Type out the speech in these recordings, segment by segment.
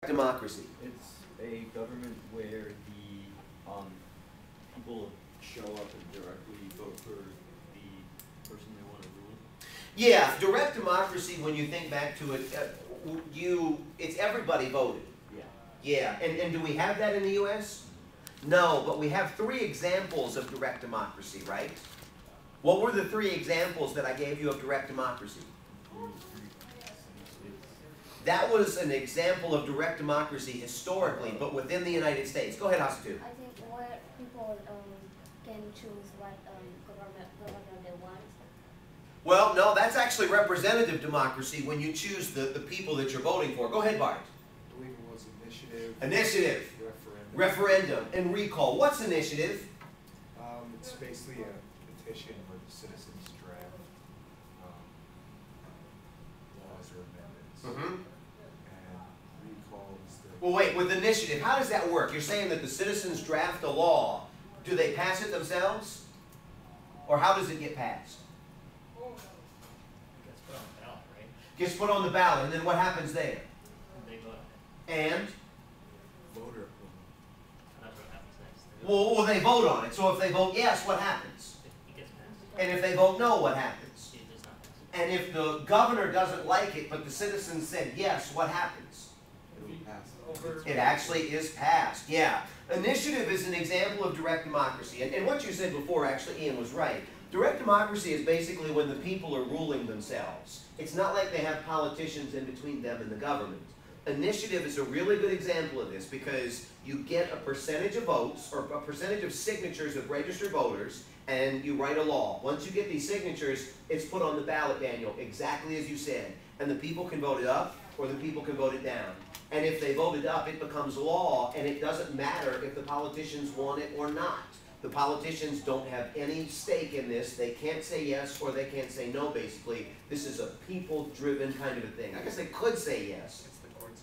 democracy? It's a government where the people show up and directly vote for the person they want to rule. Yeah, direct democracy, when you think back to it, it's everybody voted. Yeah. Yeah, and do we have that in the U.S.? No, but we have 3 examples of direct democracy, right? What were the 3 examples that I gave you of direct democracy? That was an example of direct democracy historically, but within the United States. Go ahead, Hasitu. I think where people can choose what government they want. Well, no, that's actually representative democracy when you choose the people that you're voting for. Go ahead, Bart. I believe it was initiative. Initiative. Referendum. Referendum and recall. What's initiative? It's basically a petition where the citizens draft laws or amendments. And recall is the... Well, wait, with initiative, how does that work? You're saying that the citizens draft a law. Do they pass it themselves? Or how does it get passed? Gets put on the ballot, right? Gets put on the ballot, and then what happens there? They vote. And? Voter. That's what happens next. Well, they vote on it. So if they vote yes, what happens? It gets passed. And if they vote no, what happens? It does not pass. And if the governor doesn't like it, but the citizens said yes, what happens? It'll pass. It actually is passed, yeah. Initiative is an example of direct democracy. And what you said before, actually, Ian was right. Direct democracy is basically when the people are ruling themselves. It's not like they have politicians in between them and the government. Initiative is a really good example of this because you get a percentage of votes or a percentage of signatures of registered voters and you write a law. Once you get these signatures, it's put on the ballot, Daniel, exactly as you said. And the people can vote it up or the people can vote it down. And if they vote it up, it becomes law, and it doesn't matter if the politicians want it or not. The politicians don't have any stake in this. They can't say yes or they can't say no, basically. This is a people-driven kind of a thing. I guess they could say yes. It's the courts.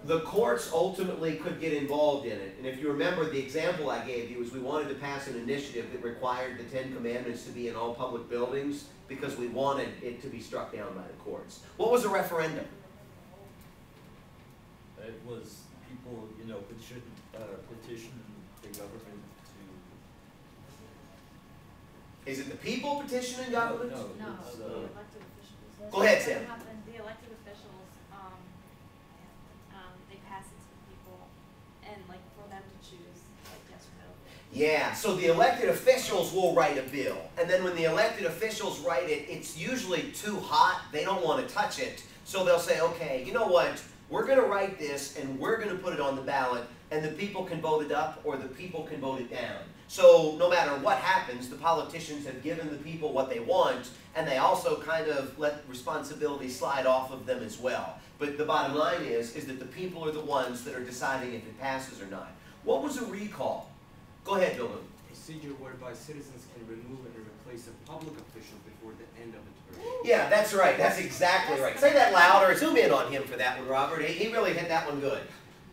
The courts ultimately could get involved in it. And if you remember, the example I gave you was we wanted to pass an initiative that required the 10 Commandments to be in all public buildings because we wanted it to be struck down by the courts. What was a referendum? It was people, petition the government to... Is it the people petitioning government? No, No, it's, the elected officials. Go ahead, So Sam. what happened, the elected officials, they pass it to the people, and like for them to choose, like yes or no. Yeah, so the elected officials will write a bill. And then when the elected officials write it, it's usually too hot. They don't want to touch it. So they'll say, okay, you know what? We're going to write this and we're going to put it on the ballot and the people can vote it up or the people can vote it down. So no matter what happens, the politicians have given the people what they want and they also kind of let responsibility slide off of them as well. But the bottom line is that the people are the ones that are deciding if it passes or not. What was a recall? Go ahead, Bill. Procedure whereby citizens can remove and replace a public official before the end of a term. Yeah, that's right. That's exactly right. Say that louder. Zoom in on him for that one, Robert. He really hit that one good.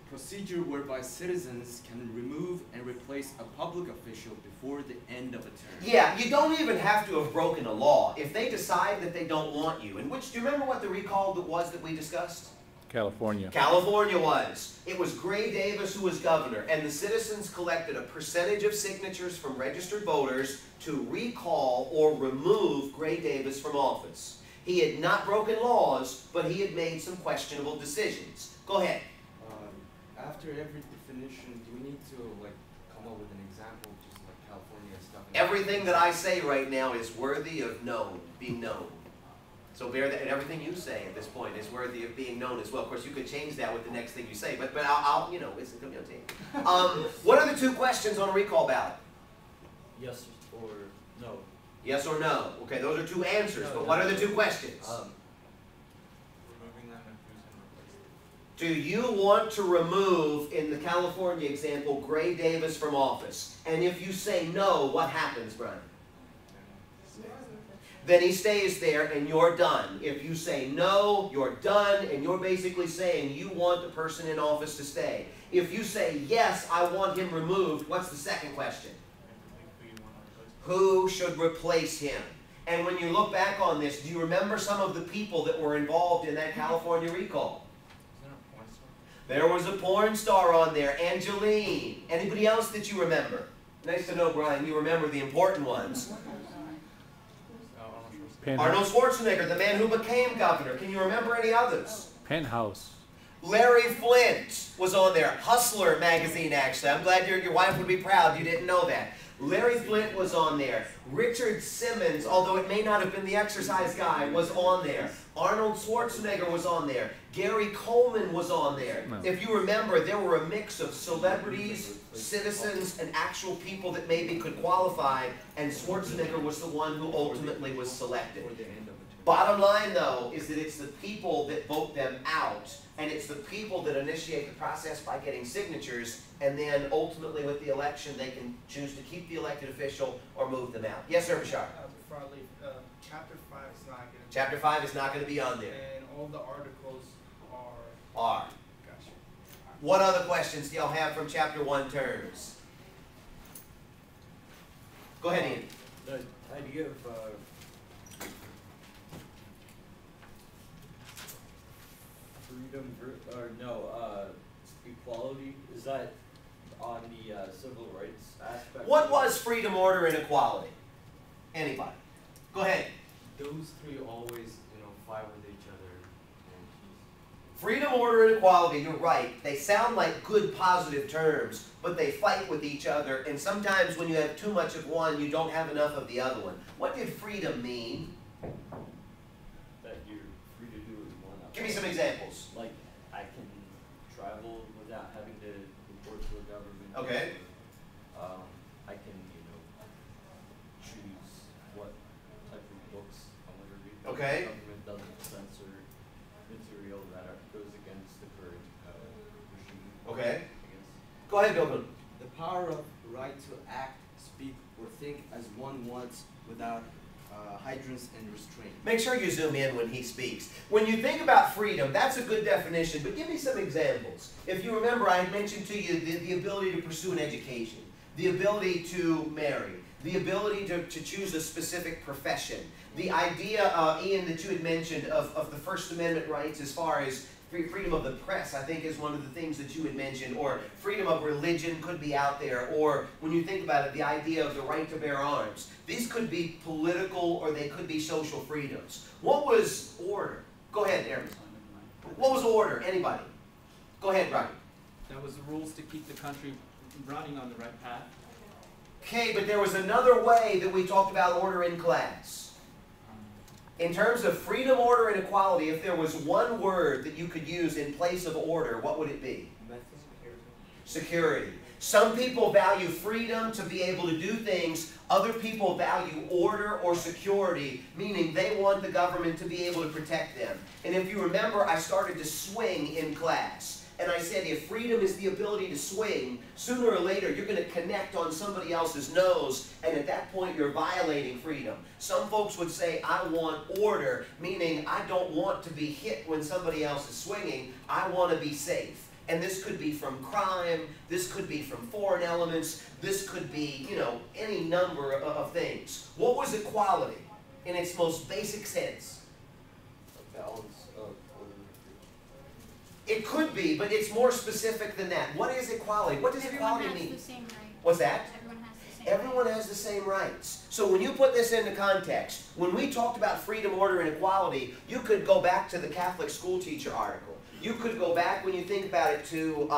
Procedure whereby citizens can remove and replace a public official before the end of a term. Yeah, you don't even have to have broken a law. If they decide that they don't want you, do you remember what the recall was that we discussed? California. California was. It was Gray Davis who was governor, and the citizens collected a percentage of signatures from registered voters to recall or remove Gray Davis from office. He had not broken laws, but he had made some questionable decisions. Go ahead. After every definition, do we need to come up with an example, just like California stuff? Everything that I say right now is worthy of being known. So bear that, and everything you say at this point is worthy of being known as well. Of course, you could change that with the next thing you say, but I'll it's going to be on tape. What are the 2 questions on a recall ballot? Yes or no. Yes or no? Okay, those are 2 answers, but what are the 2 questions? Removing them and who's going to replace them. Do you want to remove, in the California example, Gray Davis from office? And if you say no, what happens, Brian? Then he stays there and you're done. If you say no, you're done, and you're basically saying you want the person in office to stay. If you say yes, I want him removed, what's the second question? Who should replace him? And when you look back on this, do you remember some of the people that were involved in that California recall? There was a porn star on there, Angeline. Anybody else that you remember? Nice to know, Brian, you remember the important ones. Arnold Schwarzenegger, the man who became governor. Can you remember any others? Penthouse. Larry Flint was on there. Hustler magazine, actually. I'm glad your wife would be proud you didn't know that. Larry Flint was on there. Richard Simmons, although it may not have been the exercise guy, was on there. Arnold Schwarzenegger was on there. Gary Coleman was on there. No. If you remember, there were a mix of celebrities, citizens, and actual people that maybe could qualify, and Schwarzenegger was the one who ultimately was selected. Or the end of it. Bottom line, though, is that it's the people that vote them out, and it's the people that initiate the process by getting signatures, and then ultimately with the election, they can choose to keep the elected official or move them out. Yes, sir, Bashar? Before I leave, chapter 5 is not going to Chapter 5 is not going to be on there. and all the articles are. Are. Gotcha. What other questions do y'all have from chapter 1 terms? Go ahead, Ian. The idea of freedom, or no, equality, is that on the civil rights aspect? What was freedom, order, and equality? Anybody? Go ahead. Those three always, fight with each other. Freedom, order, and equality, you're right. They sound like good, positive terms, but they fight with each other, and sometimes when you have too much of one, you don't have enough of the other one. What did freedom mean? That you're free to do what you want. Give me some examples. Like, I can travel without having to report to a government. Okay. I can, choose what type of books I want to read. Okay. The government doesn't censor material that goes against the current regime. Okay. I guess. Go ahead, Bill Boone. The power of right to act, speak, or think as one wants without hindrance and restraint. Make sure you zoom in when he speaks. When you think about freedom, that's a good definition, but give me some examples. If you remember, I had mentioned to you the ability to pursue an education, the ability to marry, the ability to choose a specific profession, the idea, Ian, that you had mentioned of the First Amendment rights as far as freedom of the press, I think, is one of the things that you had mentioned, or freedom of religion could be out there, or when you think about it, the idea of the right to bear arms. These could be political or they could be social freedoms. What was order? Go ahead, Aaron. What was order? Anybody? Go ahead, Brian. That was the rules to keep the country running on the right path. Okay, but there was another way that we talked about order in class. In terms of freedom, order, and equality, if there was one word that you could use in place of order, what would it be? Security. Some people value freedom to be able to do things. Other people value order or security, meaning they want the government to be able to protect them. And if you remember, I started to swing in class. And I said, if freedom is the ability to swing, sooner or later you're going to connect on somebody else's nose, and at that point you're violating freedom. Some folks would say, I want order, meaning I don't want to be hit when somebody else is swinging. I want to be safe. And this could be from crime, this could be from foreign elements, this could be, any number of things. What was equality in its most basic sense? A balance of order. It could be, but it's more specific than that. What is equality? What does equality Everyone has mean? the same right. What's that? Everyone has the same Everyone has the same rights. So when you put this into context, when we talked about freedom, order, and equality, you could go back to the Catholic school teacher article. You could go back, when you think about it, to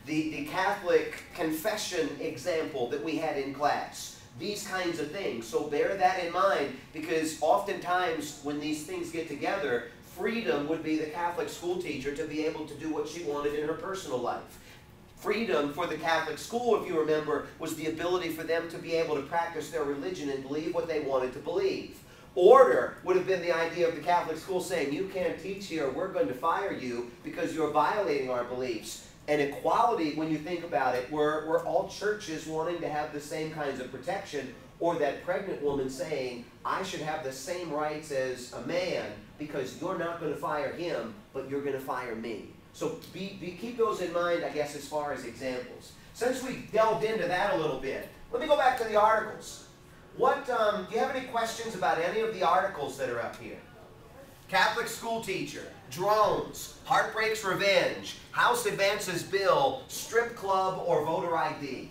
the Catholic confession example that we had in class. These kinds of things. So bear that in mind, because oftentimes when these things get together, freedom would be the Catholic school teacher to be able to do what she wanted in her personal life. Freedom for the Catholic school, if you remember, was the ability for them to be able to practice their religion and believe what they wanted to believe. Order would have been the idea of the Catholic school saying, you can't teach here, we're going to fire you because you're violating our beliefs. And equality, when you think about it, we're all churches wanting to have the same kinds of protection, or that pregnant woman saying, I should have the same rights as a man because you're not going to fire him, but you're going to fire me. So keep those in mind, I guess, as far as examples. Since we delved into that a little bit, let me go back to the articles. Do you have any questions about any of the articles that are up here? Catholic school teacher. drones, Heartbreak's Revenge, House advances bill, strip club, or voter ID.